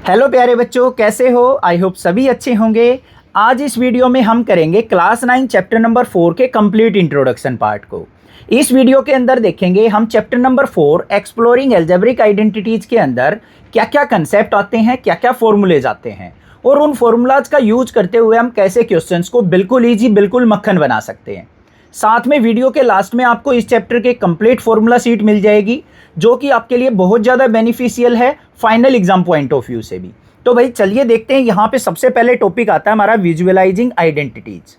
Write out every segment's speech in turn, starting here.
Hello प्यारे बच्चों, कैसे हो? आई होप सभी अच्छे होंगे। आज इस वीडियो में हम करेंगे क्लास 9 चैप्टर नंबर 4 के कंप्लीट इंट्रोडक्शन पार्ट को। इस वीडियो के अंदर देखेंगे हम chapter number 4 exploring algebraic identities के अंदर क्या क्या कंसेप्ट आते हैं, क्या क्या फॉर्मूलेज आते हैं और उन फॉर्मूलाज का यूज करते हुए हम कैसे क्वेश्चंस को बिल्कुल ईजी, बिल्कुल मक्खन बना सकते हैं। साथ में वीडियो के लास्ट में आपको इस चैप्टर के कंप्लीट फॉर्मूला शीट मिल जाएगी, जो कि आपके लिए बहुत ज़्यादा बेनिफिशियल है final exam point of view से भी। तो भाई चलिए देखते हैं। यहाँ पे सबसे पहले टॉपिक आता है हमारा विजुअलाइजिंग आइडेंटिटीज।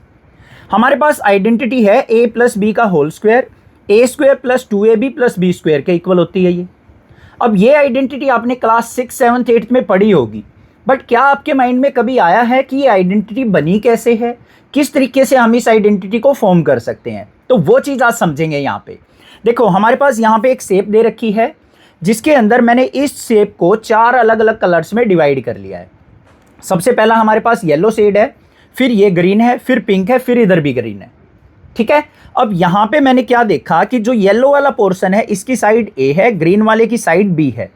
हमारे पास आइडेंटिटी है a प्लस बी का whole square, A square plus 2ab plus B square के इक्वल होती है ये। अब ये आइडेंटिटी आपने क्लास 6, 7, 8 में पढ़ी होगी, बट क्या आपके माइंड में कभी आया है कि ये आइडेंटिटी बनी कैसे है, किस तरीके से हम इस आइडेंटिटी को फॉर्म कर सकते हैं? तो वो चीज़ आज समझेंगे। यहाँ पे देखो, हमारे पास यहाँ पे एक शेप दे रखी है, जिसके अंदर मैंने इस शेप को 4 अलग अलग कलर्स में डिवाइड कर लिया है। सबसे पहला हमारे पास येलो शेड है, फिर ये ग्रीन है, फिर पिंक है, फिर इधर भी ग्रीन है। ठीक है। अब यहाँ पे मैंने क्या देखा कि जो येलो वाला पोर्शन है इसकी साइड ए है, ग्रीन वाले की साइड बी है।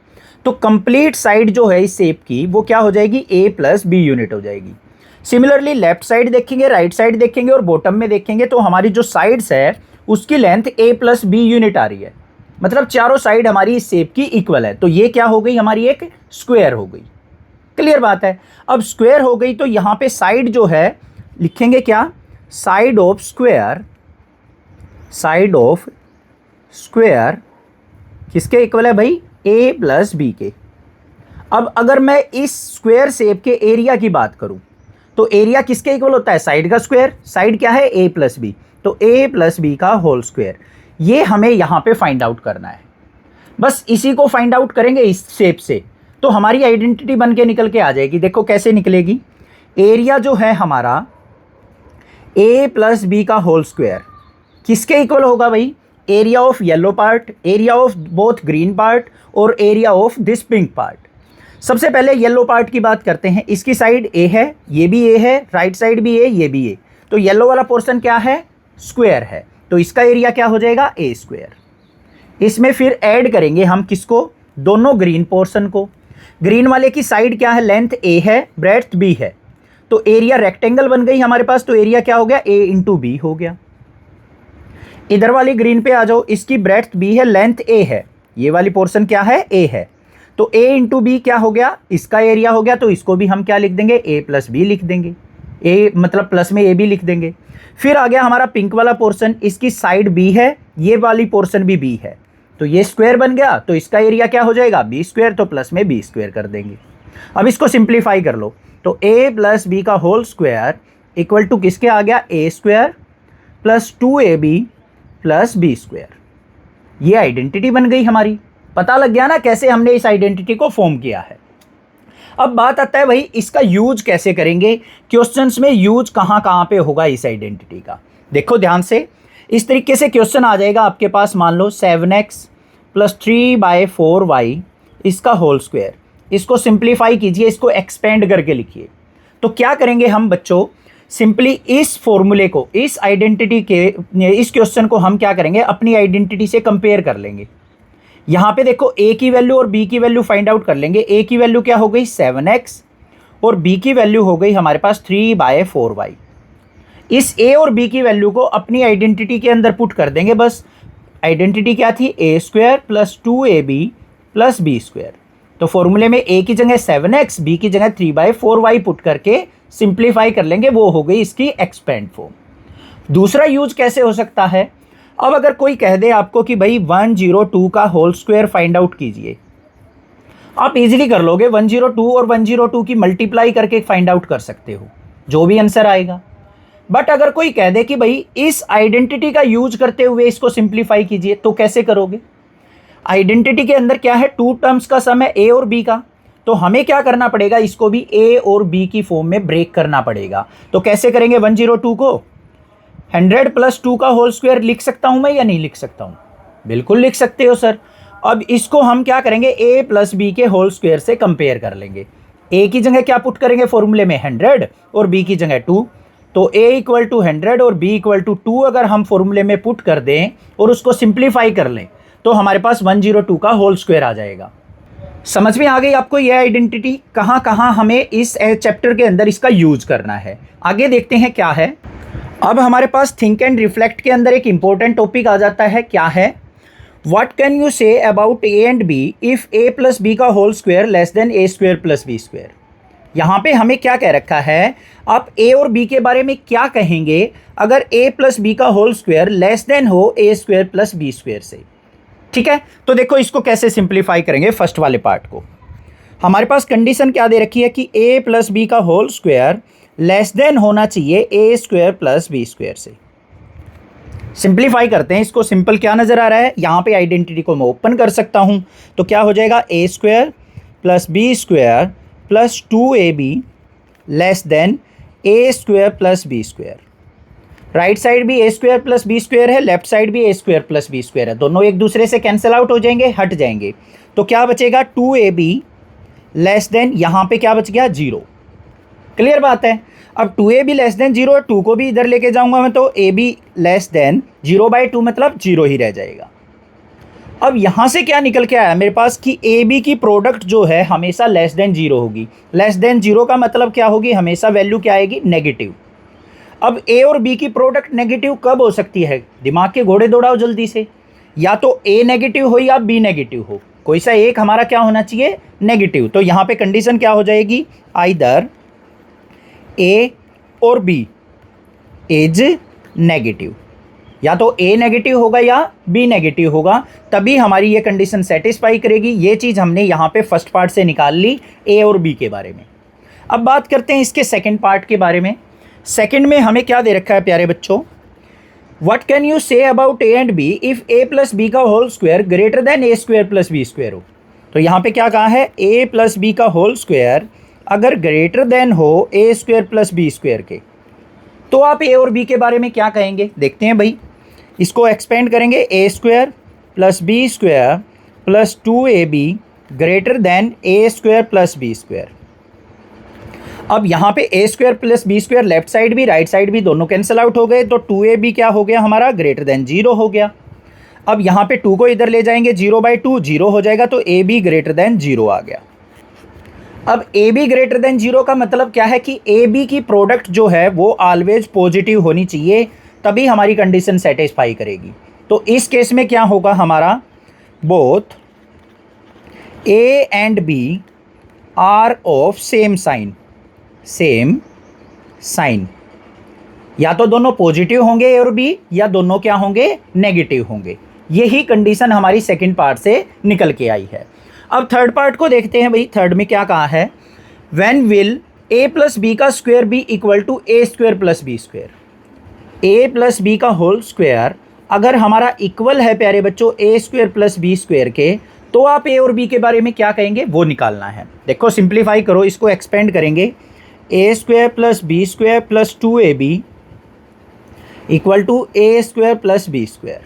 तो कंप्लीट साइड जो है इस शेप की वो क्या हो जाएगी, ए प्लस बी यूनिट हो जाएगी। सिमिलरली लेफ्ट साइड देखेंगे, राइट साइड देखेंगे और बॉटम में देखेंगे तो हमारी जो साइड्स है उसकी लेंथ ए प्लस बी यूनिट आ रही है। मतलब चारों साइड हमारी इस शेप की इक्वल है। तो ये क्या हो गई, हमारी एक स्क्वायर हो गई। क्लियर बात है। अब स्क्वायर हो गई तो यहाँ पे साइड जो है लिखेंगे क्या, side of square, side of square किसके इक्वल है भाई, ए प्लस बी के। अब अगर मैं इस स्क्वायर शेप के एरिया की बात करूं तो एरिया किसके इक्वल होता है, साइड का स्क्वायर। साइड क्या है, ए प्लस बी, तो ए प्लस बी का होल स्क्वायर। ये हमें यहाँ पे फाइंड आउट करना है। बस इसी को फाइंड आउट करेंगे इस शेप से, तो हमारी आइडेंटिटी बन के निकल के आ जाएगी। देखो कैसे निकलेगी। एरिया जो है हमारा ए प्लस बी का होल स्क्वायर किसके इक्वल होगा भाई, area of yellow part, area of both green part और area of this pink part. सबसे पहले येलो पार्ट की बात करते हैं। इसकी साइड ए है, ये भी ए है, राइट साइड भी ए, ये भी ए। तो येलो वाला पोर्शन क्या है, स्क्वायर है, तो इसका एरिया क्या हो जाएगा, ए स्क्वायर। इसमें फिर ऐड करेंगे हम किसको, दोनों ग्रीन पोर्शन को। ग्रीन वाले की साइड क्या है, लेंथ ए है, ब्रेड्थ बी है, तो एरिया रेक्टेंगल बन गई हमारे पास। तो एरिया क्या हो गया, ए इंटू बी हो गया। इधर वाली ग्रीन पे आ जाओ, इसकी ब्रेड्थ बी है, लेंथ ए है, ये वाली पोर्शन क्या है, ए है, तो ए इंटू बी क्या हो गया, इसका एरिया हो गया। तो इसको भी हम क्या लिख देंगे, ए प्लस बी लिख देंगे। ए मतलब प्लस में ए भी लिख देंगे। फिर आ गया हमारा पिंक वाला पोर्शन, इसकी साइड बी है, ये वाली पोर्शन भी बी है, तो ये स्क्वायर बन गया। तो इसका एरिया क्या हो जाएगा, बी स्क्वायर, तो प्लस में बी स्क्वायर कर देंगे। अब इसको सिंप्लीफाई कर लो, तो ए प्लस बी का होल स्क्वायर इक्वल टू किसके आ गया, A square plus 2ab plus B square. ये आइडेंटिटी बन गई हमारी। पता लग गया ना कैसे हमने इस आइडेंटिटी को फॉर्म किया है। अब बात आता है भाई इसका यूज कैसे करेंगे, क्वेश्चंस में यूज कहाँ कहाँ पे होगा इस आइडेंटिटी का। देखो ध्यान से, इस तरीके से क्वेश्चन आ जाएगा आपके पास। मान लो 7x प्लस 3/4y इसका होल स्क्वायर। इसको सिंप्लीफाई कीजिए, इसको एक्सपेंड करके लिखिए। तो क्या करेंगे हम बच्चों, सिंपली इस फॉर्मूले को, इस आइडेंटिटी के, इस क्वेश्चन को हम क्या करेंगे, अपनी आइडेंटिटी से कंपेयर कर लेंगे। यहाँ पे देखो a की वैल्यू और b की वैल्यू फाइंड आउट कर लेंगे। a की वैल्यू क्या हो गई 7x और b की वैल्यू हो गई हमारे पास 3/4y। इस a और b की वैल्यू को अपनी आइडेंटिटी के अंदर पुट कर देंगे। बस आइडेंटिटी क्या थी, a square plus 2ab plus B square. तो फॉर्मूले में a की जगह 7x, b की जगह 3/4y पुट करके सिंप्लीफाई कर लेंगे। वो हो गई इसकी एक्सपेंड फॉर्म। दूसरा यूज कैसे हो सकता है, अब अगर कोई कह दे आपको कि भाई 102 का होल स्क्वायर फाइंड आउट कीजिए, आप इजीली कर लोगे। 102 और 102 की मल्टीप्लाई करके फाइंड आउट कर सकते हो, जो भी आंसर आएगा। बट अगर कोई कह दे कि भाई इस आइडेंटिटी का यूज करते हुए इसको सिंप्लीफाई कीजिए, तो कैसे करोगे। आइडेंटिटी के अंदर क्या है, 2 टर्म्स का सम है ए और बी का, तो हमें क्या करना पड़ेगा, इसको भी ए और बी की फॉर्म में ब्रेक करना पड़ेगा। तो कैसे करेंगे, 102 को 100 प्लस 2 का होल स्क्वायर लिख सकता हूं मैं या नहीं लिख सकता हूं, बिल्कुल लिख सकते हो सर। अब इसको हम क्या करेंगे, a प्लस बी के होल स्क्वायर से कंपेयर कर लेंगे। a की जगह क्या पुट करेंगे फॉर्मूले में, 100 और b की जगह 2। तो a इक्वल टू 100 और b इक्वल टू 2 अगर हम फॉर्मूले में पुट कर दें और उसको सिंप्लीफाई कर लें, तो हमारे पास 102 का होल स्क्वायर आ जाएगा। समझ में आ गई आपको ये आइडेंटिटी, कहाँ कहाँ हमें इस चैप्टर के अंदर इसका यूज करना है। आगे देखते हैं क्या है। अब हमारे पास थिंक एंड रिफ्लेक्ट के अंदर एक इंपॉर्टेंट टॉपिक आ जाता है, क्या है, what can you say about a and b if a plus B का होल स्क्वायर लेस देन ए स्क्वायर प्लस बी स्क्वायर। यहाँ पे हमें क्या कह रखा है, आप ए और बी के बारे में क्या कहेंगे अगर ए प्लस बी का होल स्क्वायर लेस देन हो a square plus B square से। ठीक है, तो देखो इसको कैसे सिंप्लीफाई करेंगे। फर्स्ट वाले पार्ट को हमारे पास कंडीशन क्या दे रखी है कि ए प्लस बी का होल स्क्वायर लेस देन होना चाहिए ए स्क्वायर प्लस बी स्क्वायर से। सिंप्लीफाई करते हैं इसको। सिंपल क्या नज़र आ रहा है, यहाँ पे आइडेंटिटी को मैं ओपन कर सकता हूँ, तो क्या हो जाएगा, A square plus B square plus 2ab less than A square plus B square. Right side भी A square plus B square है, लेफ्ट साइड भी A square plus B square है, दोनों एक दूसरे से कैंसिल आउट हो जाएंगे, हट जाएंगे। तो क्या बचेगा, 2ab लेस देन, यहाँ पे क्या बच गया, 0। क्लियर बात है। अब 2ab लेस देन 0 है, 2 को भी इधर लेके जाऊंगा मैं, तो ab लेस देन 0/2 मतलब 0 ही रह जाएगा। अब यहाँ से क्या निकल के आया मेरे पास कि ab की प्रोडक्ट जो है हमेशा लेस देन 0 होगी। लेस देन 0 का मतलब क्या होगी, हमेशा वैल्यू क्या आएगी, नेगेटिव। अब a और b की प्रोडक्ट नेगेटिव कब हो सकती है, दिमाग के घोड़े दौड़ाओ जल्दी से। या तो a नेगेटिव हो या b नेगेटिव हो, कोई सा एक हमारा क्या होना चाहिए, नेगेटिव। तो यहाँ पे कंडीशन क्या हो जाएगी, आइदर a और b इज नेगेटिव। या तो a नेगेटिव होगा या b नेगेटिव होगा, तभी हमारी ये कंडीशन सेटिस्फाई करेगी। ये चीज़ हमने यहाँ पे फर्स्ट पार्ट से निकाल ली a और b के बारे में। अब बात करते हैं इसके सेकंड पार्ट के बारे में। सेकंड में हमें क्या दे रखा है प्यारे बच्चों, what can you say about a and b if a plus B का होल स्क्वायर ग्रेटर देन ए स्क्वायर प्लस बी स्क्वायर हो। तो यहाँ पे क्या कहा है, a प्लस बी का होल स्क्वायर अगर ग्रेटर देन हो a square plus B square के, तो आप a और b के बारे में क्या कहेंगे, देखते हैं भाई। इसको एक्सपेंड करेंगे, A square plus B square plus 2ab greater than A square plus B square. अब यहाँ पे A square plus B square left side भी राइट साइड भी दोनों कैंसिल आउट हो गए, तो 2ab क्या हो गया हमारा, ग्रेटर देन 0 हो गया। अब यहाँ पे 2 को इधर ले जाएंगे, 0/2 0 हो जाएगा, तो ab ग्रेटर देन 0 आ गया। अब ab ग्रेटर देन 0 का मतलब क्या है कि ab की प्रोडक्ट जो है वो ऑलवेज पॉजिटिव होनी चाहिए, तभी हमारी कंडीशन सेटिस्फाई करेगी। तो इस केस में क्या होगा हमारा, both a and b are of same sign, same sign. या तो दोनों पॉजिटिव होंगे a और b, या दोनों क्या होंगे, नेगेटिव होंगे। यही कंडीशन हमारी सेकंड पार्ट से निकल के आई है। अब थर्ड पार्ट को देखते हैं भाई। थर्ड में क्या कहा है, when will a plus B का square be equal to A square plus B square. a plus B का होल स्क्वायर अगर हमारा इक्वल है प्यारे बच्चों A square plus B square के, तो आप a और b के बारे में क्या कहेंगे, वो निकालना है। देखो सिंप्लीफाई करो, इसको एक्सपेंड करेंगे, A square plus B square plus 2ab equal to A square plus B square.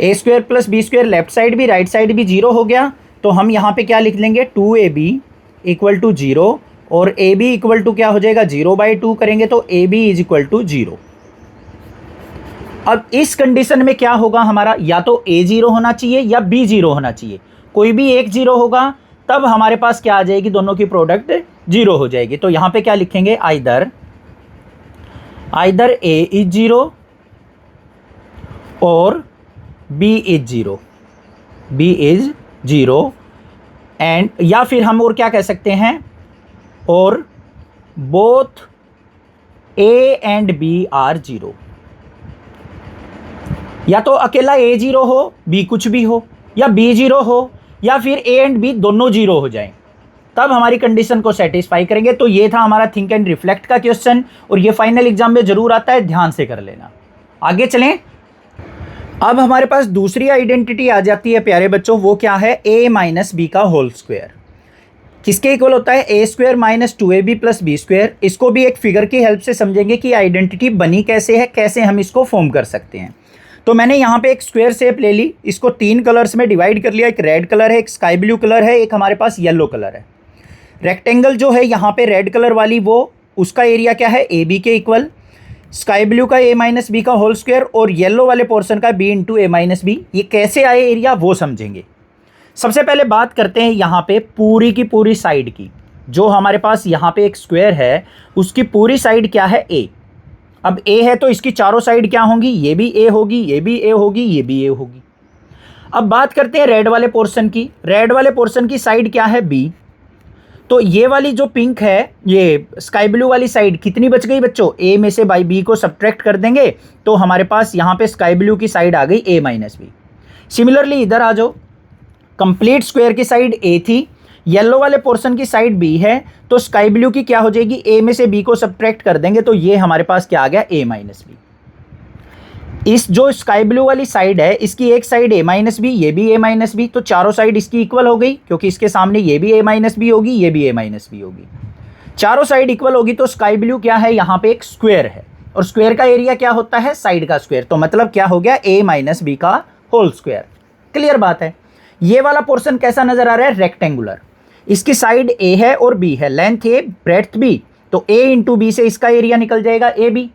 A square plus B square left side भी राइट साइड भी 0 हो गया, तो हम यहाँ पे क्या लिख लेंगे, 2ab इक्वल टू 0, और ab इक्वल टू क्या हो जाएगा, 0/2 करेंगे तो ab इज इक्वल टू 0। अब इस कंडीशन में क्या होगा हमारा, या तो a 0 होना चाहिए या b 0 होना चाहिए, कोई भी एक 0 होगा, तब हमारे पास क्या आ जाएगी, दोनों की प्रोडक्ट 0 हो जाएगी। तो यहाँ पे क्या लिखेंगे, आइदर a इज 0 और b is 0, b is 0 and, या फिर हम और क्या कह सकते हैं, और both a and b are 0। या तो अकेला a 0 हो, b कुछ भी हो, या b 0 हो, या फिर a एंड b दोनों 0 हो जाएं, तब हमारी कंडीशन को सेटिस्फाई करेंगे। तो ये था हमारा थिंक एंड रिफ्लेक्ट का क्वेश्चन, और ये फाइनल एग्जाम में जरूर आता है, ध्यान से कर लेना। आगे चलें। अब हमारे पास दूसरी आइडेंटिटी आ जाती है प्यारे बच्चों, वो क्या है, a माइनस बी का होल स्क्वायर। किसके इक्वल होता है, A square minus 2ab plus B square. इसको भी एक फिगर की हेल्प से समझेंगे कि आइडेंटिटी बनी कैसे है, कैसे हम इसको फॉर्म कर सकते हैं। तो मैंने यहाँ पे एक स्क्वायर शेप ले ली, इसको 3 कलर्स में डिवाइड कर लिया, एक रेड कलर है, एक स्काई ब्लू कलर है, एक हमारे पास येलो कलर है। रेक्टेंगल जो है यहाँ पे रेड कलर वाली, वो उसका एरिया क्या है, ए बी के इक्वल, स्काई ब्लू का a माइनस बी का होल स्क्वायर, और येलो वाले पोर्शन का b into a minus B. ये कैसे आए एरिया वो समझेंगे। सबसे पहले बात करते हैं यहाँ पे पूरी की पूरी साइड की। जो हमारे पास यहाँ पे एक स्क्वायर है उसकी पूरी साइड क्या है, ए। अब ए है तो इसकी चारों साइड क्या होंगी, ये भी ए होगी, ये भी ए होगी, ये भी ए होगी। अब बात करते हैं रेड वाले पोर्शन की। रेड वाले पोर्शन की साइड क्या है, बी। तो ये वाली जो पिंक है, ये स्काई ब्लू वाली साइड कितनी बच गई बच्चों, ए में से बाई बी को सब्ट्रैक्ट कर देंगे तो हमारे पास यहाँ पे स्काई ब्लू की साइड आ गई ए माइनस बी। सिमिलरली इधर आ जाओ, कंप्लीट स्क्वायर की साइड ए थी, येलो वाले पोर्शन की साइड बी है, तो स्काई ब्लू की क्या हो जाएगी, ए में से बी को सब्ट्रैक्ट कर देंगे तो ये हमारे पास क्या आ गया, ए माइनस बी। इस जो स्काई ब्लू वाली साइड है इसकी एक साइड ए माइनस बी, ये भी ए माइनस बी, तो चारों साइड इसकी इक्वल हो गई क्योंकि इसके सामने ये भी ए माइनस बी होगी, ये भी ए माइनस बी होगी। चारों साइड इक्वल होगी तो स्काई ब्लू क्या है, यहाँ पे एक स्क्वायर है और स्क्वायर का एरिया क्या होता है, साइड का स्क्वायर। तो मतलब क्या हो गया, ए माइनस बी का होल स्क्वायर। क्लियर बात है। ये वाला पोर्शन कैसा नजर आ रहा है, रेक्टेंगुलर। इसकी साइड ए है और बी है, लेंथ ए ब्रेड्थ बी, तो ए इंटू बी से इसका एरिया निकल जाएगा ए बी।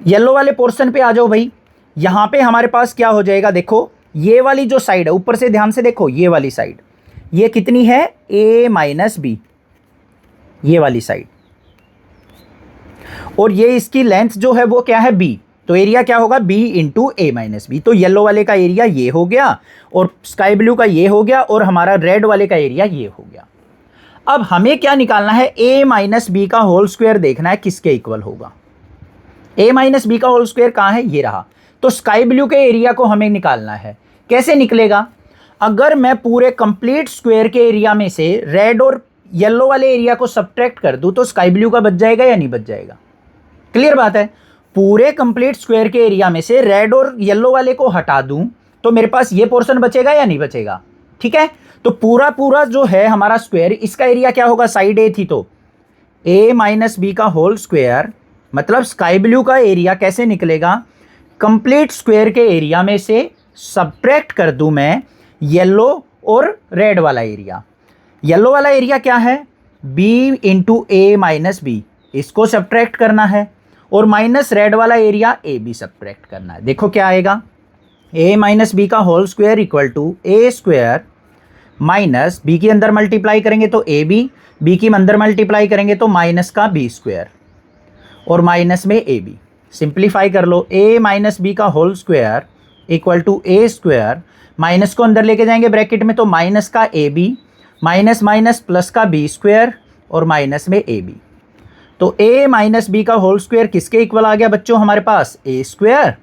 येलो वाले पोर्शन पे आ जाओ भाई, यहां पे हमारे पास क्या हो जाएगा, देखो ये वाली जो साइड है, ऊपर से ध्यान से देखो, ये वाली साइड ये कितनी है, ए माइनस बी, ये वाली साइड, और ये इसकी लेंथ जो है वो क्या है, बी, तो एरिया क्या होगा, B into a minus B. तो येलो वाले का एरिया ये हो गया और स्काई ब्लू का ये हो गया और हमारा रेड वाले का एरिया ये हो गया। अब हमें क्या निकालना है, ए माइनस बी का होल स्क्वायर देखना है किसके इक्वल होगा। ए माइनस बी का होल स्क्वायर कहाँ है, ये रहा। तो स्काई ब्लू के एरिया को हमें निकालना है। कैसे निकलेगा, अगर मैं पूरे कंप्लीट स्क्वायर के एरिया में से रेड और येलो वाले एरिया को सब्ट्रैक्ट कर दूं तो स्काई ब्लू का बच जाएगा या नहीं बच जाएगा। क्लियर बात है। पूरे कंप्लीट स्क्वायर के एरिया में से रेड और येलो वाले को हटा दूं तो मेरे पास ये पोर्शन बचेगा या नहीं बचेगा। ठीक है, तो पूरा पूरा जो है हमारा स्क्वायर, इसका एरिया क्या होगा, साइड ए थी तो ए माइनस बी का होल स्क्वायर, मतलब स्काई ब्लू का एरिया कैसे निकलेगा, कंप्लीट स्क्वायर के एरिया में से सब्ट्रैक्ट कर दूं मैं येलो और रेड वाला एरिया। येलो वाला एरिया क्या है, b into a minus b, इसको सब्ट्रैक्ट करना है, और माइनस रेड वाला एरिया ए बी सब्ट्रैक्ट करना है। देखो क्या आएगा, ए माइनस बी का whole square equal to A square minus b के अंदर मल्टीप्लाई करेंगे तो ए बी के अंदर मल्टीप्लाई करेंगे तो माइनस का बी स्क्वायर और माइनस में ए बी। सिंप्लीफाई कर लो, ए माइनस बी का whole square equal to A square, minus को अंदर लेके जाएंगे ब्रैकेट में तो माइनस का a b minus minus plus का बी स्क्वायर और माइनस में ए बी। तो ए माइनस बी का होल स्क्वायर किसके इक्वल आ गया बच्चों, हमारे पास a square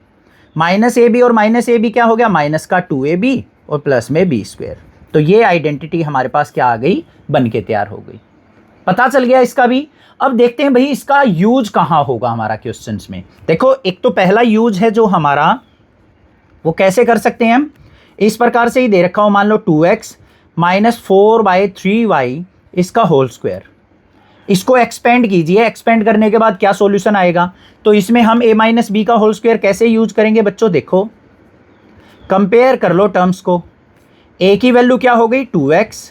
minus a b, और माइनस ए बी क्या हो गया, माइनस का 2ab और प्लस में बी स्क्वायर। तो ये आइडेंटिटी हमारे पास क्या आ गई, बन के तैयार हो गई। पता चल गया इसका भी। अब देखते हैं भाई इसका यूज कहाँ होगा हमारा क्वेश्चंस में। देखो एक तो पहला यूज है जो हमारा, वो कैसे कर सकते हैं हम, इस प्रकार से ही दे रखा हो, मान लो 2x माइनस 4/3y इसका होल स्क्वायर, इसको एक्सपेंड कीजिए। एक्सपेंड करने के बाद क्या सॉल्यूशन आएगा, तो इसमें हम a माइनस बी का होल स्क्वायर कैसे यूज करेंगे बच्चों, देखो कंपेयर कर लो टर्म्स को। a की वैल्यू क्या हो गई 2x,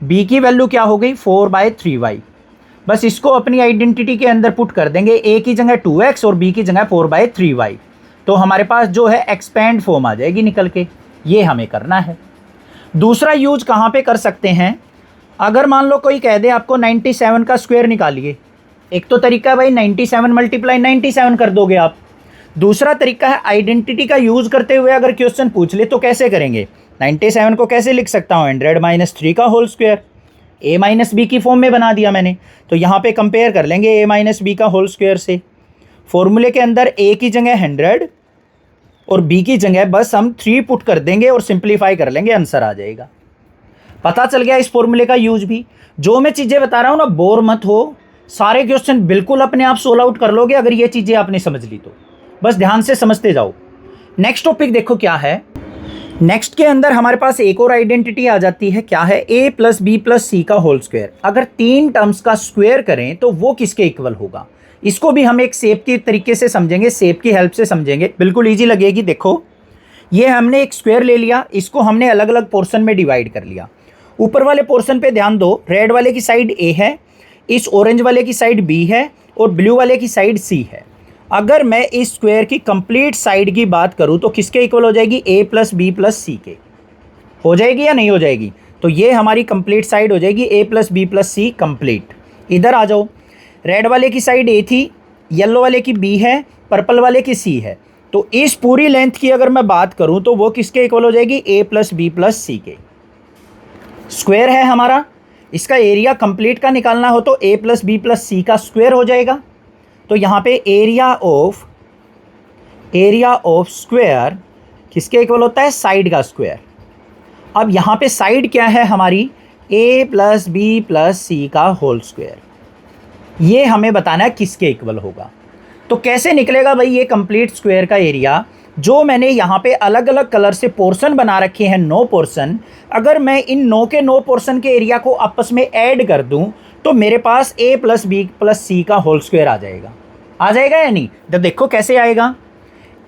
b की वैल्यू क्या हो गई 4/3y। बस इसको अपनी आइडेंटिटी के अंदर पुट कर देंगे, a की जगह 2x और b की जगह 4/3y, तो हमारे पास जो है एक्सपेंड फॉर्म आ जाएगी निकल के। ये हमें करना है। दूसरा यूज कहाँ पे कर सकते हैं, अगर मान लो कोई कह दे आपको 97 का स्क्वायर निकालिए, एक तो तरीका है भाई 97 मल्टीप्लाई 97 कर दोगे आप। दूसरा तरीका है आइडेंटिटी का यूज करते हुए अगर क्वेश्चन पूछ ले तो कैसे करेंगे, 97 को कैसे लिख सकता हूँ, 100 माइनस 3 का whole square, a minus b की फॉर्म में बना दिया मैंने। तो यहाँ पे कंपेयर कर लेंगे a माइनस बी का होल स्क्वायर से। फॉर्मूले के अंदर a की जगह 100 और b की जगह बस हम 3 पुट कर देंगे और सिंप्लीफाई कर लेंगे, आंसर आ जाएगा। पता चल गया इस फॉर्मूले का यूज भी। जो मैं चीज़ें बता रहा हूँ ना, बोर मत हो, सारे क्वेश्चन बिल्कुल अपने आप सोल्व आउट कर लोगे अगर ये चीज़ें आपने समझ ली तो। बस ध्यान से समझते जाओ। नेक्स्ट टॉपिक देखो क्या है। नेक्स्ट के अंदर हमारे पास एक और आइडेंटिटी आ जाती है, क्या है, a plus b plus c का होल स्क्वायर। अगर 3 टर्म्स का स्क्वायर करें तो वो किसके इक्वल होगा। इसको भी हम एक शेप के तरीके से समझेंगे, शेप की हेल्प से समझेंगे, बिल्कुल ईजी लगेगी। देखो ये हमने एक स्क्वायर ले लिया, इसको हमने अलग अलग पोर्शन में डिवाइड कर लिया। ऊपर वाले पोर्शन पे ध्यान दो, रेड वाले की साइड a है, इस ऑरेंज वाले की साइड b है और ब्लू वाले की साइड c है। अगर मैं इस स्क्वायर की कंप्लीट साइड की बात करूं तो किसके इक्वल हो जाएगी, a प्लस बी प्लस सी के हो जाएगी या नहीं हो जाएगी? तो ये हमारी कंप्लीट साइड हो जाएगी a plus b plus c complete. इधर आ जाओ, रेड वाले की साइड a थी, येलो वाले की b है, पर्पल वाले की c है। तो इस पूरी लेंथ की अगर मैं बात करूं तो वो किसके इक्वल हो जाएगी? a प्लस बी प्लस सी के। स्क्वायर है हमारा, इसका एरिया कंप्लीट का निकालना हो तो a plus b plus c का स्क्वायर हो जाएगा। तो यहाँ पे एरिया ऑफ स्क्वायर किसके इक्वल होता है? साइड का स्क्वायर। अब यहाँ पे साइड क्या है हमारी? a plus b plus c का होल स्क्वायर। ये हमें बताना है किसके इक्वल होगा। तो कैसे निकलेगा भाई ये कंप्लीट स्क्वायर का एरिया? जो मैंने यहाँ पे अलग अलग कलर से पोर्शन बना रखे हैं, 9 पोर्शन, अगर मैं इन 9 के 9 पोर्शन के एरिया को आपस में ऐड कर दूं तो मेरे पास a plus b plus c का होल स्क्वायर आ जाएगा। आ जाएगा या नहीं? तो देखो कैसे आएगा।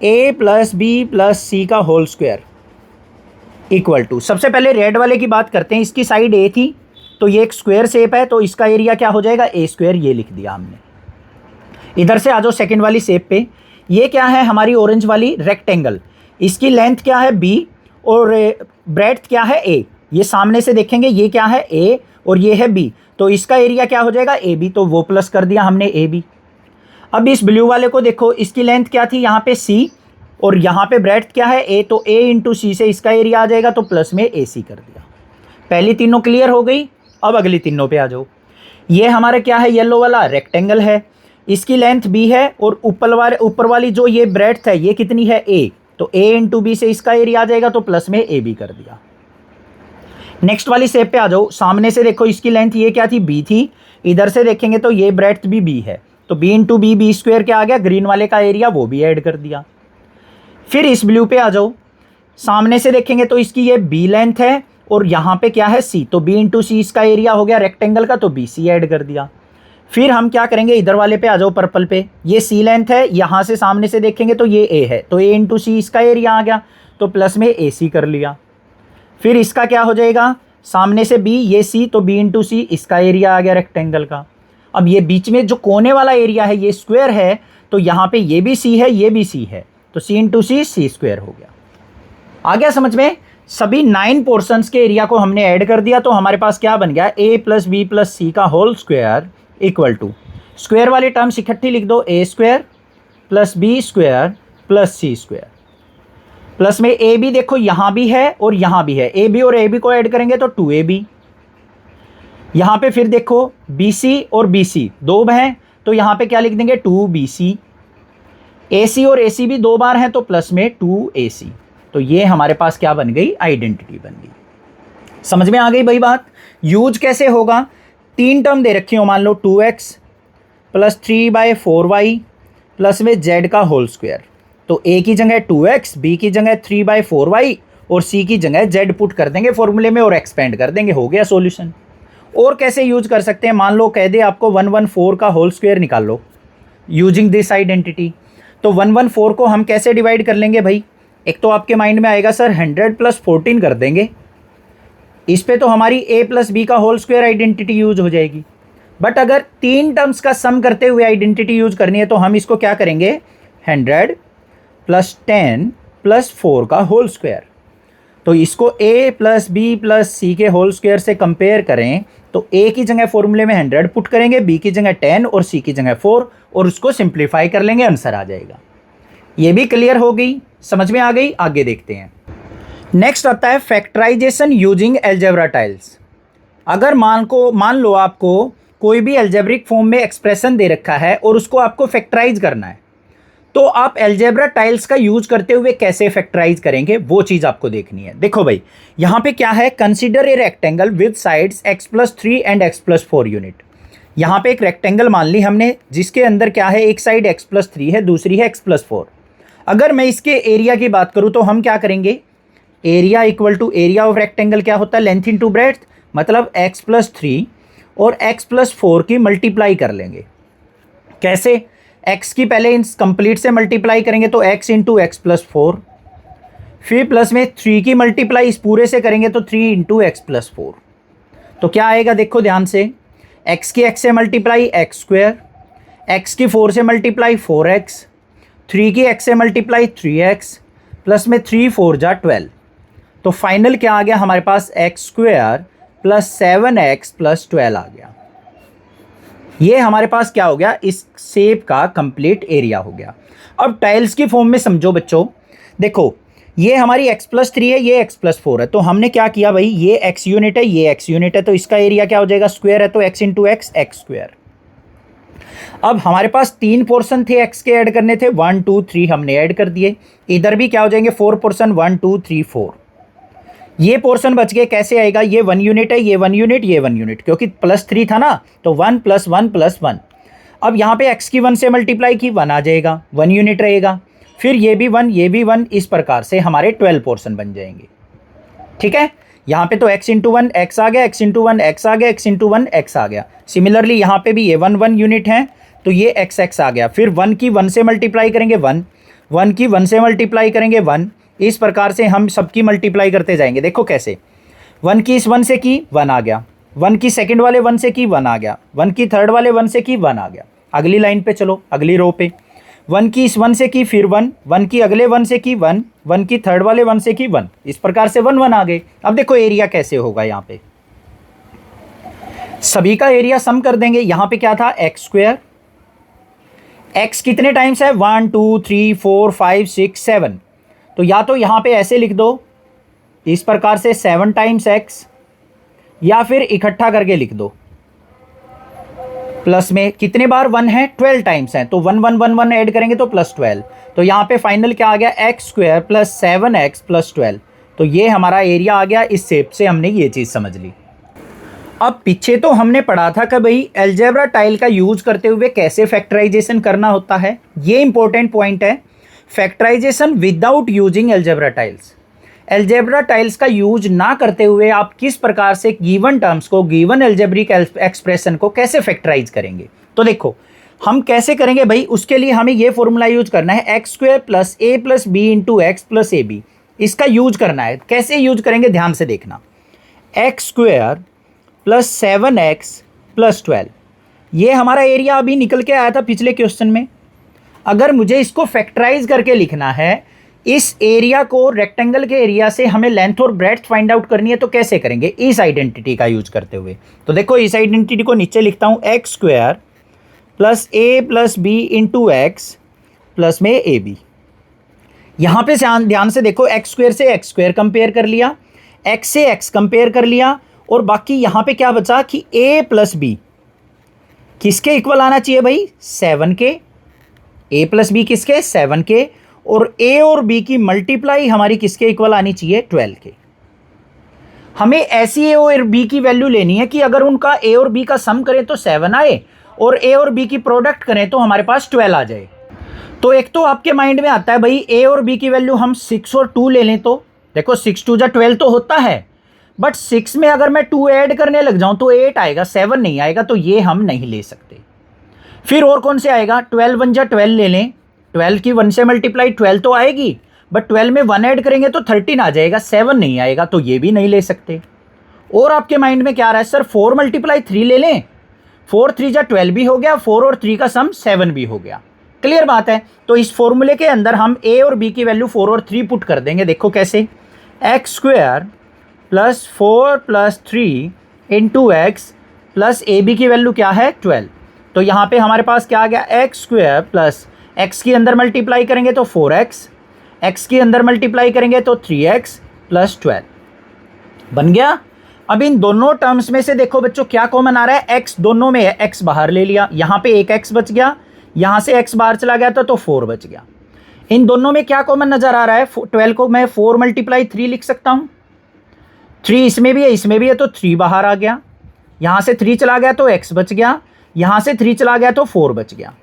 a plus b plus c का होल स्क्वायर इक्वल टू, सबसे पहले रेड वाले की बात करते हैं। इसकी साइड a थी तो ये एक स्क्वायर शेप है, तो इसका एरिया क्या हो जाएगा? a स्क्वायर, ये लिख दिया हमने। इधर से आ जाओ सेकेंड वाली शेप पे। ये क्या है हमारी ऑरेंज वाली? रेक्टेंगल। इसकी लेंथ क्या है? b और ब्रेड्थ क्या है? a। ये सामने से देखेंगे, ये क्या है? a और ये है b, तो इसका एरिया क्या हो जाएगा? ab। तो वो प्लस कर दिया हमने ab। अब इस ब्लू वाले को देखो, इसकी लेंथ क्या थी यहाँ पे? c और यहाँ पे ब्रेड्थ क्या है? a, तो a इंटू सी से इसका एरिया आ जाएगा, तो प्लस में ac कर दिया। पहली तीनों क्लियर हो गई। अब अगली तीनों पे आ जाओ। ये हमारा क्या है? येलो वाला रेक्टेंगल है, इसकी लेंथ b है और ऊपर वाली जो ये ब्रेड्थ है ये कितनी है? a, तो a इंटू बी से इसका एरिया आ जाएगा, तो प्लस में ab कर दिया। नेक्स्ट वाली शेप पे आ जाओ। सामने से देखो, इसकी लेंथ ये क्या थी? b थी। इधर से देखेंगे तो ये ब्रेड्थ भी b है, तो b इंटू बी स्क्वायर क्या आ गया? ग्रीन वाले का एरिया, वो भी ऐड कर दिया। फिर इस ब्लू पे आ जाओ। सामने से देखेंगे तो इसकी ये b लेंथ है और यहाँ पे क्या है? c, तो b इंटू सी इसका एरिया हो गया रेक्टेंगल का, तो bc ऐड कर दिया। फिर हम क्या करेंगे? इधर वाले पे आ जाओ, पर्पल पे। ये c लेंथ है, यहाँ से सामने से देखेंगे तो ये a है, तो a इंटू सी इसका एरिया आ गया, तो प्लस में ac कर लिया। फिर इसका क्या हो जाएगा? सामने से b, ये c, तो b इंटू सी इसका एरिया आ गया रेक्टेंगल का। अब ये बीच में जो कोने वाला एरिया है ये स्क्वायर है, तो यहाँ पे ये भी c है, ये भी c है, तो c इंटू सी सी स्क्वायर हो गया। आ गया समझ में? सभी 9 पोर्शंस के एरिया को हमने ऐड कर दिया, तो हमारे पास क्या बन गया? a plus b plus c का whole square equal to, square वाली टर्म्स इकट्ठी लिख दो, a square plus B square plus c square, plus में ए बी देखो यहाँ भी है और यहाँ भी है, ए बी और ए बी को ऐड करेंगे तो 2ab। यहाँ पे फिर देखो BC और BC दो हैं, तो यहाँ पे क्या लिख देंगे? 2BC। AC और AC भी 2 बार हैं, तो प्लस में 2AC। तो ये हमारे पास क्या बन गई? आइडेंटिटी बन गई। समझ में आ गई भाई बात? यूज कैसे होगा? 3 टर्म दे रखी हो, मान लो 2x प्लस 3/4y प्लस में z का होल स्क्वायर। तो a की जगह 2x, b की जगह 3/4y और c की जगह z पुट कर देंगे फॉर्मूले में और एक्सपेंड कर देंगे, हो गया सॉल्यूशन। और कैसे यूज कर सकते हैं? मान लो कह दे आपको 114 का होल स्क्वायर निकाल लो यूजिंग दिस आइडेंटिटी, तो 114 को हम कैसे डिवाइड कर लेंगे भाई? एक तो आपके माइंड में आएगा सर 100 प्लस 14 कर देंगे, इस पे तो हमारी a प्लस बी का होल स्क्वायर आइडेंटिटी यूज हो जाएगी। बट अगर 3 टर्म्स का सम करते हुए आइडेंटिटी यूज करनी है तो हम इसको क्या करेंगे? 100 प्लस 10 प्लस 4 का होल स्क्वायर। तो इसको a प्लस बी प्लस सी के होल स्क्वायर से कंपेयर करें तो a की जगह फॉर्मूले में 100 पुट करेंगे, b की जगह 10 और c की जगह 4 और उसको सिंप्लीफाई कर लेंगे, आंसर आ जाएगा। ये भी क्लियर हो गई, समझ में आ गई? आगे देखते हैं। नेक्स्ट आता है फैक्टराइजेशन यूजिंग अलजेब्रा टाइल्स। अगर मान लो आपको कोई भी अलजेब्रिक फॉर्म में एक्सप्रेशन दे रखा है और उसको आपको फैक्टराइज करना है, तो आप अलजेब्रा टाइल्स का यूज करते हुए कैसे फैक्टराइज करेंगे वो चीज़ आपको देखनी है। देखो भाई यहाँ पे क्या है? Consider a rectangle with sides x+3 and x+4 unit. यहाँ पे एक रेक्टेंगल मान ली हमने जिसके अंदर क्या है? एक साइड x+3 है, दूसरी है x+4। अगर मैं इसके एरिया की बात करूँ तो हम क्या करेंगे? Area equal to area of rectangle क्या होता है? लेंथ इंटू ब्रेड्थ, मतलब x+3 और x+4 की मल्टीप्लाई कर लेंगे। कैसे? x की पहले इन कंप्लीट से मल्टीप्लाई करेंगे तो x इंटू x+4, फिर प्लस में 3 की मल्टीप्लाई इस पूरे से करेंगे तो 3 इंटू x+4। तो क्या आएगा? देखो ध्यान से, x की x से मल्टीप्लाई x स्क्वायर, x की 4 से मल्टीप्लाई 4x, 3 की x से मल्टीप्लाई 3x, प्लस में 3 4 जा 12। तो फाइनल क्या आ गया हमारे पास, X square plus 7x plus 12 आ गया। ये हमारे पास क्या हो गया, इस शेप का कंप्लीट एरिया हो गया। अब टाइल्स की फॉर्म में समझो बच्चों, देखो ये हमारी x+3 है, ये x+4 है, तो हमने क्या किया भाई, ये x यूनिट है, ये x यूनिट है, तो इसका एरिया क्या हो जाएगा, स्क्वायर है, तो x into x, x square. अब हमारे पास 3 पोर्शन थे x के ऐड करने थे, 1 2 3 हमने ऐड कर दिए। इधर भी क्या हो जाएंगे, 4 पोर्शन, 1 2 3 4। ये पोर्शन बच गए, कैसे आएगा, ये 1 यूनिट है, ये 1 यूनिट, ये 1 यूनिट, क्योंकि +3 था ना, तो 1 + 1 + 1। अब यहाँ पे x की 1 से मल्टीप्लाई की 1 आ जाएगा, 1 यूनिट रहेगा, फिर ये भी 1, ये भी 1, इस प्रकार से हमारे 12 पोर्शन बन जाएंगे। ठीक है, यहाँ पे तो x इंटू 1 एक्स आ गया, x इंटू 1 एक्स आ गया, x इंटू 1 एक्स आ गया। सिमिलरली यहाँ पे भी ये 1 1 यूनिट है, तो ये x x आ गया, फिर 1 की 1 से मल्टीप्लाई करेंगे 1, 1 की 1 से मल्टीप्लाई करेंगे 1, इस प्रकार से हम सबकी मल्टीप्लाई करते जाएंगे। देखो कैसे, 1 की इस 1 से की 1 आ गया, 1 की सेकंड वाले 1 से की 1 आ गया, 1 की थर्ड वाले 1 से की 1 आ गया। अगली लाइन पे चलो, अगली रो पे 1 की इस 1 से की फिर 1, 1 की अगले 1 से की 1, 1 की थर्ड वाले 1 से की 1, इस प्रकार से 1 1 आ गए। अब देखो एरिया कैसे होगा, यहाँ पे सभी का एरिया सम कर देंगे। यहाँ पे क्या था, एक्स स्क्वायर, एक्स कितने टाइम्स है, 1 2 3 4 5 6 7, तो या तो यहाँ पे ऐसे लिख दो इस प्रकार से 7 टाइम्स एक्स, या फिर इकट्ठा करके लिख दो, प्लस में कितने बार 1 है, 12 टाइम्स है, तो 1 1 1 1 ऐड करेंगे तो +12, तो यहाँ पे फाइनल क्या आ गया, x square plus 7x plus 12। तो ये हमारा एरिया आ गया। इस शेप से हमने ये चीज़ समझ ली। अब पीछे तो हमने पढ़ा था कि भाई अलजेब्रा टाइल का यूज करते हुए कैसे फैक्टराइजेशन करना होता है, ये इंपॉर्टेंट पॉइंट है। Factorization without using algebra tiles, algebra tiles का यूज ना करते हुए आप किस प्रकार से गिवन टर्म्स को, गिवन अलजेब्रिक एक्सप्रेशन को कैसे फैक्टराइज करेंगे। तो देखो हम कैसे करेंगे भाई, उसके लिए हमें ये फॉर्मूला यूज करना है, x square plus A plus B into x plus a b, इसका यूज करना है। कैसे यूज करेंगे ध्यान से देखना, x square plus 7x plus 12, ये हमारा एरिया अभी निकल के आया था पिछले क्वेश्चन में। अगर मुझे इसको फैक्टराइज करके लिखना है, इस एरिया को रेक्टेंगल के एरिया से हमें लेंथ और ब्रेड्थ फाइंड आउट करनी है, तो कैसे करेंगे, इस आइडेंटिटी का यूज करते हुए। तो देखो इस आइडेंटिटी को नीचे लिखता हूं, एक्स स्क्वायर प्लस ए plus B into x plus में ए बी। यहां पे ध्यान से देखो, एक्स स्क्वायर से एक्स स्क्वायर कंपेयर कर लिया, एक्स से एक्स कंपेयर कर लिया, और बाकी यहां पे क्या बचा कि a प्लस बी किसके इक्वल आना चाहिए भाई, 7 के। a प्लस बी किसके, 7 के, और a और b की मल्टीप्लाई हमारी किसके इक्वल आनी चाहिए, 12 के। हमें ऐसी a और b की वैल्यू लेनी है कि अगर उनका a और b का सम करें तो 7 आए, और a और b की प्रोडक्ट करें तो हमारे पास 12 आ जाए। तो एक तो आपके माइंड में आता है भाई a और b की वैल्यू हम 6 और 2 ले लें, तो देखो 6 2 जा 12 तो होता है, बट 6 में अगर मैं 2 ऐड करने लग जाऊं तो 8 आएगा, 7 नहीं आएगा, तो ये हम नहीं ले सकते। फिर और कौन से आएगा, 12 1 जा 12 ले लें, 12 की 1 से मल्टीप्लाई 12 तो आएगी, बट 12 में 1 ऐड करेंगे तो 13 आ जाएगा, 7 नहीं आएगा, तो ये भी नहीं ले सकते। और आपके माइंड में क्या आ रहा है, सर 4 × 3 ले लें, 4 3 जा 12 भी हो गया, 4 और 3 का सम 7 भी हो गया। क्लियर बात है। तो इस फॉर्मूले के अंदर हम a और b की वैल्यू 4 और 3 पुट कर देंगे। देखो कैसे, x square plus 4 plus 3 into x plus a b की वैल्यू क्या है, 12। तो यहाँ पे हमारे पास क्या आ गया, एक्स स्क्वायर प्लस एक्स के अंदर मल्टीप्लाई करेंगे तो 4x, एक्स के अंदर मल्टीप्लाई करेंगे तो 3x प्लस 12 बन गया। अब इन दोनों टर्म्स में से देखो बच्चों क्या कॉमन आ रहा है, x दोनों में है, x बाहर ले लिया, यहाँ पे एक x बच गया, यहाँ से x बाहर चला गया था तो 4 बच गया। इन दोनों में क्या कॉमन नजर आ रहा है, 12 को मैं 4 × 3 लिख सकता हूँ, 3 इसमें भी है इसमें भी है, तो 3 बाहर आ गया, यहाँ से 3 चला गया तो x बच गया, यहाँ से 3 चला गया तो 4 बच गया।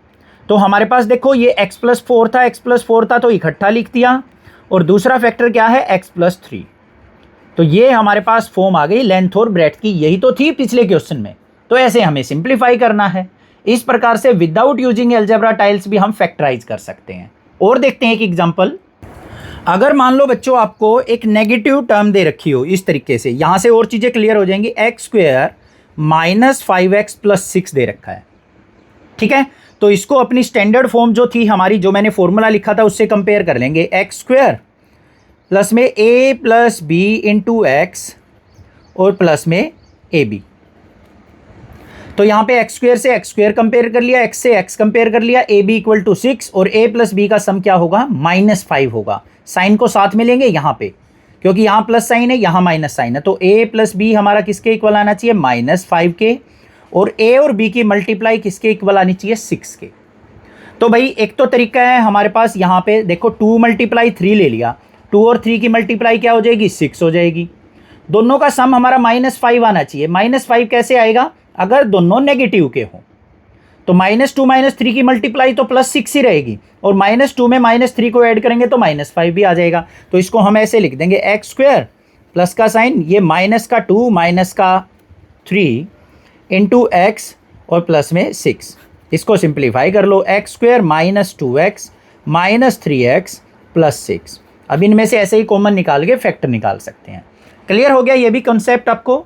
तो हमारे पास देखो ये x प्लस 4 था, x प्लस 4 था तो इकट्ठा लिख दिया, और दूसरा फैक्टर क्या है, x प्लस 3। तो ये हमारे पास फॉर्म आ गई लेंथ और ब्रेड्थ की, यही तो थी पिछले क्वेश्चन में। तो ऐसे हमें सिंप्लीफाई करना है। इस प्रकार से विदाउट यूजिंग अलजेब्रा टाइल्स भी हम फैक्टराइज कर सकते हैं। और देखते हैं एक एग्जांपल। अगर मान लो बच्चों आपको एक नेगेटिव टर्म दे रखी हो इस तरीके से, यहां से और चीजें क्लियर हो जाएंगी, x square minus 5x plus 6 दे रखा है, ठीक है। तो इसको अपनी स्टैंडर्ड फॉर्म जो थी हमारी, जो मैंने फॉर्मूला लिखा था उससे कंपेयर कर लेंगे, एक्स स्क्वायर प्लस में ए प्लस बी इंटू एक्स और प्लस में ए बी। तो यहाँ पे एक्स स्क्वेयर से एक्स स्क्वेयर कंपेयर कर लिया, एक्स से एक्स कंपेयर कर लिया, ए बी इक्वल टू 6 और ए प्लस बी का सम क्या होगा, -5 होगा। साइन को साथ में लेंगे यहाँ पे, क्योंकि यहाँ प्लस साइन है, यहाँ माइनस साइन है, तो ए प्लस बी हमारा किसके इक्वल आना चाहिए, -5 के, और ए और बी की मल्टीप्लाई किसके इक्वल आनी चाहिए, 6 के। तो भाई एक तो तरीका है हमारे पास, यहाँ पे देखो 2 × 3 ले लिया, 2 और 3 की मल्टीप्लाई क्या हो जाएगी, 6 हो जाएगी। दोनों का सम हमारा -5 आना चाहिए। -5 कैसे आएगा, अगर दोनों नेगेटिव के हों, तो -2 -3 की मल्टीप्लाई तो +6 ही रहेगी, और -2 में -3 को ऐड करेंगे तो -5 भी आ जाएगा। तो इसको हम ऐसे लिख देंगे, एक्स स्क्वायर प्लस का साइन, ये -2 -3 इंटू एक्स और प्लस में 6। इसको सिंप्लीफाई कर लो, x square -2x -3x plus 6। अब इनमें से ऐसे ही कॉमन निकाल के फैक्टर निकाल सकते हैं। क्लियर हो गया ये भी कॉन्सेप्ट आपको।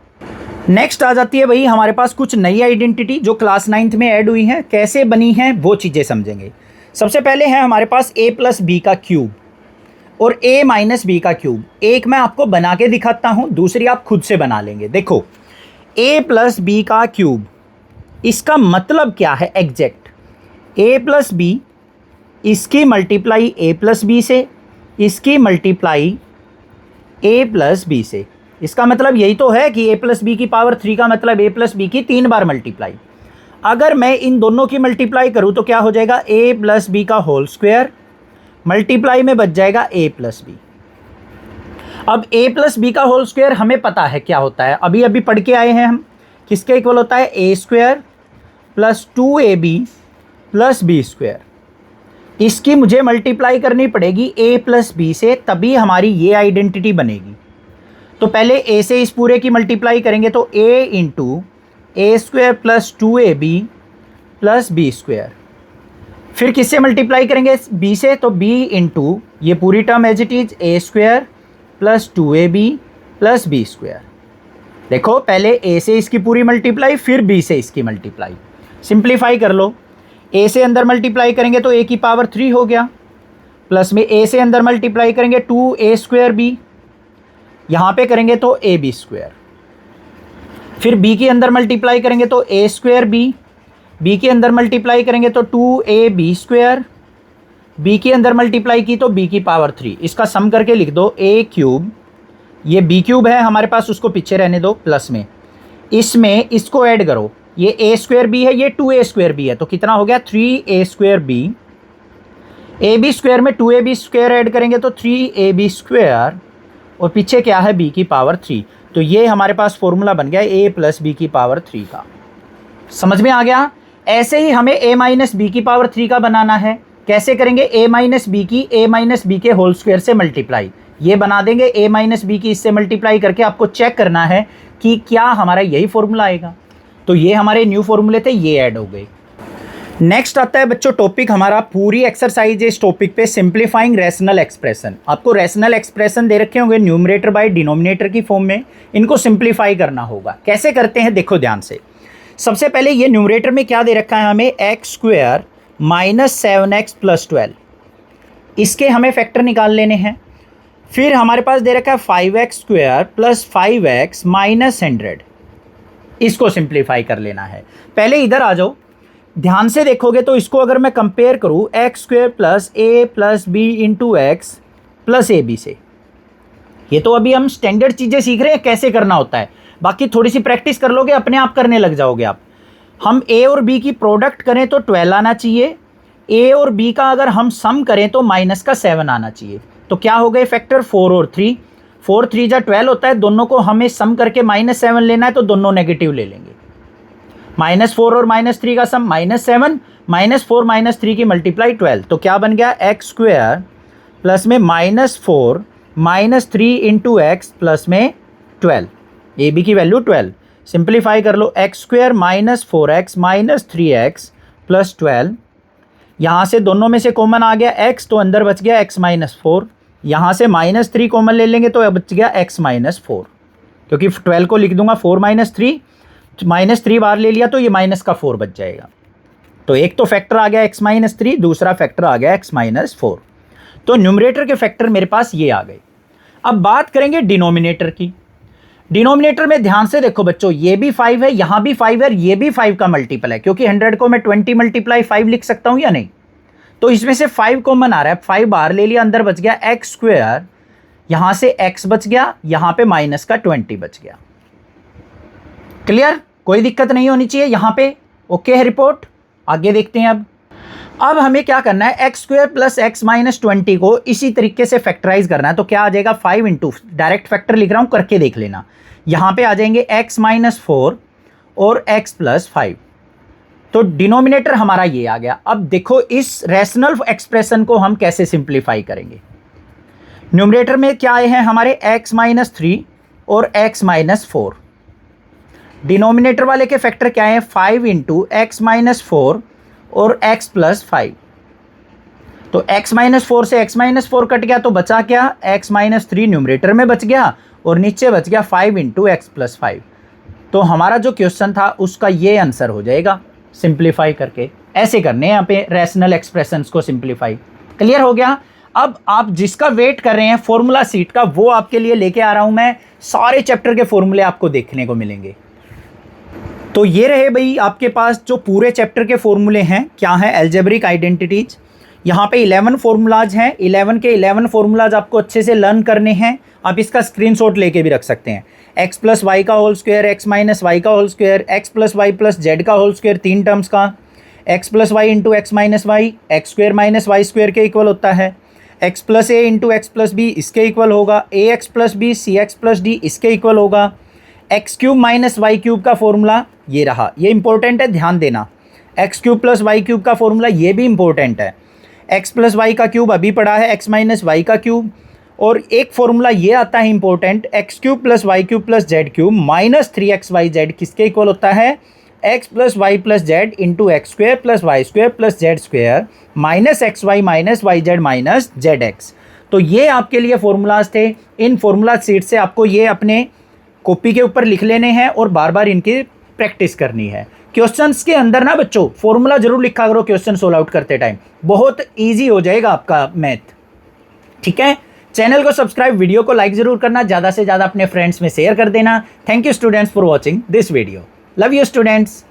नेक्स्ट आ जाती है भाई हमारे पास कुछ नई आइडेंटिटी जो क्लास 9th में ऐड हुई हैं, कैसे बनी हैं वो चीज़ें समझेंगे। सबसे पहले है हमारे पास a प्लस बी का क्यूब और a माइनस बी का क्यूब। एक मैं आपको बना के दिखाता हूँ, दूसरी आप खुद से बना लेंगे। देखो a प्लस बी का क्यूब, इसका मतलब क्या है एग्जैक्ट, a प्लस बी, इसकी मल्टीप्लाई a प्लस बी से, इसकी मल्टीप्लाई a प्लस बी से। इसका मतलब यही तो है कि a प्लस बी की पावर 3 का मतलब a प्लस बी की 3 बार मल्टीप्लाई। अगर मैं इन दोनों की मल्टीप्लाई करूं तो क्या हो जाएगा, a प्लस बी का होल स्क्वायर मल्टीप्लाई में बच जाएगा a प्लस बी। अब a प्लस बी का होल स्क्वायर हमें पता है क्या होता है, अभी अभी पढ़ के आए हैं हम, किसके इक्वल होता है, a square plus 2ab plus B square. इसकी मुझे मल्टीप्लाई करनी पड़ेगी a प्लस बी से, तभी हमारी ये आइडेंटिटी बनेगी। तो पहले a से इस पूरे की मल्टीप्लाई करेंगे तो a into a square plus 2ab plus B square. फिर किससे मल्टीप्लाई करेंगे, b से, तो b इंटू ये पूरी term as it is a square plus 2ab plus B square. देखो पहले a से इसकी पूरी मल्टीप्लाई, फिर b से इसकी मल्टीप्लाई। सिंप्लीफाई कर लो, a से अंदर मल्टीप्लाई करेंगे तो a की पावर 3 हो गया, प्लस में a से अंदर मल्टीप्लाई करेंगे 2a स्क्वायर b, यहाँ पे करेंगे तो ए बी स्क्वायर। फिर b के अंदर मल्टीप्लाई करेंगे तो a स्क्वायर b के अंदर मल्टीप्लाई करेंगे तो 2ab स्क्वायर, b के अंदर मल्टीप्लाई की तो b की पावर 3। इसका सम करके लिख दो a क्यूब, ये b क्यूब है हमारे पास, उसको पीछे रहने दो, प्लस में इसमें इसको ऐड करो, ये a स्क्वायर b है, ये 2a स्क्वायर b है, तो कितना हो गया 3a square b। A b square में 2ab स्क्वायर ऐड करेंगे तो 3ab स्क्वायर, और पीछे क्या है b की पावर 3। तो ये हमारे पास फॉर्मूला बन गया a प्लस बी की पावर 3 का। समझ में आ गया। ऐसे ही हमें a माइनस बी की पावर 3 का बनाना है। कैसे करेंगे, a माइनस बी की a माइनस बी के होल स्क्वायर से मल्टीप्लाई, ये बना देंगे a माइनस बी की इससे मल्टीप्लाई करके। आपको चेक करना है कि क्या हमारा यही फॉर्मूला आएगा। तो ये हमारे न्यू फॉर्मूले थे, ये ऐड हो गए। नेक्स्ट आता है बच्चों टॉपिक हमारा, पूरी एक्सरसाइज इस टॉपिक पे, सिंप्लीफाइंग रैशनल एक्सप्रेशन। आपको रैशनल एक्सप्रेशन दे रखे होंगे न्यूमरेटर बाय डिनोमिनेटर की फॉर्म में, इनको सिंप्लीफाई करना होगा। कैसे करते हैं देखो ध्यान से। सबसे पहले ये न्यूमरेटर में क्या दे रखा है हमें, x square minus 7x plus 12, इसके हमें फैक्टर निकाल लेने हैं। फिर हमारे पास दे रखा है 5x square plus 5x minus 100, इसको सिंप्लीफाई कर लेना है। पहले इधर आ जाओ, ध्यान से देखोगे तो इसको अगर मैं कंपेयर करूँ x square plus A plus B into x plus a b से, ये तो अभी हम स्टैंडर्ड चीज़ें सीख रहे हैं कैसे करना होता है, बाकी थोड़ी सी प्रैक्टिस कर लोगे अपने आप करने लग जाओगे आप। हम ए और बी की प्रोडक्ट करें तो 12 आना चाहिए, ए और बी का अगर हम सम करें तो माइनस का 7 आना चाहिए। तो क्या हो गए फैक्टर 4 और 3, 4 3 जा 12 होता है, दोनों को हमें सम करके -7 लेना है, तो दोनों नेगेटिव ले लेंगे। -4 और -3 का सम -7, -4 -3 की मल्टीप्लाई 12, तो क्या बन गया एक्स स्क्वायर प्लस में -4 -3 इंटू एक्स प्लस में 12, ए बी की वैल्यू 12। सिंप्लीफाई कर लो, x square -4x -3x plus 12, यहाँ से दोनों में से कॉमन आ गया x, तो अंदर बच गया x -4, यहाँ से -3 कॉमन ले लेंगे तो बच गया x -4, क्योंकि 12 को लिख दूंगा 4 -3 बार ले लिया तो ये माइनस का 4 बच जाएगा। तो एक तो फैक्टर आ गया x -3, दूसरा फैक्टर आ गया x -4। तो न्यूमरेटर के फैक्टर मेरे पास ये आ गए। अब बात करेंगे डिनोमिनेटर की। डिनोमिनेटर में ध्यान से देखो बच्चों, ये भी 5 है, यहां भी 5 है, ये भी 5 का मल्टीपल है, क्योंकि 100 को मैं 20 मल्टीप्लाई 5 लिख सकता हूं या नहीं। तो इसमें से 5 कॉमन आ रहा है, 5 बाहर ले लिया, अंदर बच गया एक्स स्क्वायर, यहां से x बच गया, यहां पे माइनस का 20 बच गया। क्लियर, कोई दिक्कत नहीं होनी चाहिए यहां पे। ओके है रिपोर्ट। आगे देखते हैं। अब हमें क्या करना है, x square plus x minus 20 को इसी तरीके से फैक्टराइज करना है। तो क्या आ जाएगा, 5 इंटू, डायरेक्ट फैक्टर लिख रहा हूं, करके देख लेना। यहां पे आ जाएंगे x माइनस 4 और x प्लस 5। तो डिनोमिनेटर हमारा ये आ गया। अब देखो इस रैशनल एक्सप्रेशन को हम कैसे सिंप्लीफाई करेंगे। न्यूमरेटर में क्या आए हैं हमारे, x माइनस 3 और x माइनस 4। डिनोमिनेटर वाले के फैक्टर क्या है, 5 इंटू एक्स माइनस 4 और x प्लस 5। तो x माइनस 4 से x माइनस 4 कट गया, तो बचा क्या, x माइनस 3 न्यूमरेटर में बच गया और नीचे बच गया 5 इंटू एक्स प्लस 5। तो हमारा जो क्वेश्चन था उसका ये आंसर हो जाएगा सिंप्लीफाई करके। ऐसे करने हैं यहाँ पे रैशनल एक्सप्रेशंस को सिंप्लीफाई। क्लियर हो गया। अब आप जिसका वेट कर रहे हैं फॉर्मूला सीट का, वो आपके लिए लेके आ रहा हूं मैं। सारे चैप्टर के फॉर्मूले आपको देखने को मिलेंगे। तो ये रहे भाई आपके पास जो पूरे चैप्टर के फॉर्मूले हैं। क्या है, अलजेब्रिक आइडेंटिटीज। यहाँ पे 11 फॉर्मूलाज हैं। 11 के 11 फॉर्मूलाज आपको अच्छे से लर्न करने हैं। आप इसका स्क्रीनशॉट लेके भी रख सकते हैं। एक्स प्लस वाई का whole square, X minus Y का whole square, X plus Y plus Z का होल स्क्वायर, 3 टर्म्स का, X plus Y into X minus Y, X square minus Y square के इक्वल होता है, x plus A into x plus B इसके equal होगा, A X plus B C X plus D इसके equal होगा, X cube minus Y cube का formula ये रहा। ये इंपॉर्टेंट है, ध्यान देना। X cube plus y cube का फॉर्मूला ये भी इंपॉर्टेंट है। एक्स प्लस वाई का क्यूब अभी पढ़ा है, एक्स माइनस वाई का क्यूब। और एक फॉर्मूला ये आता है important, x cube plus y cube plus z cube minus 3xyz किसके इक्वल होता है, x plus Y plus z into x square plus y square plus z square minus x Y minus y z minus z x. तो ये आपके लिए formulas थे। इन formula seat से आपको ये अपने कॉपी के ऊपर लिख लेने हैं और बार बार इनकी प्रैक्टिस करनी है। क्वेश्चंस के अंदर ना बच्चों फॉर्मूला जरूर लिखा करो क्वेश्चन सोल्व आउट करते टाइम, बहुत इजी हो जाएगा आपका मैथ। ठीक है, चैनल को सब्सक्राइब, वीडियो को लाइक जरूर करना, ज़्यादा से ज़्यादा अपने फ्रेंड्स में शेयर कर देना। Thank you students for watching this video. Love you students.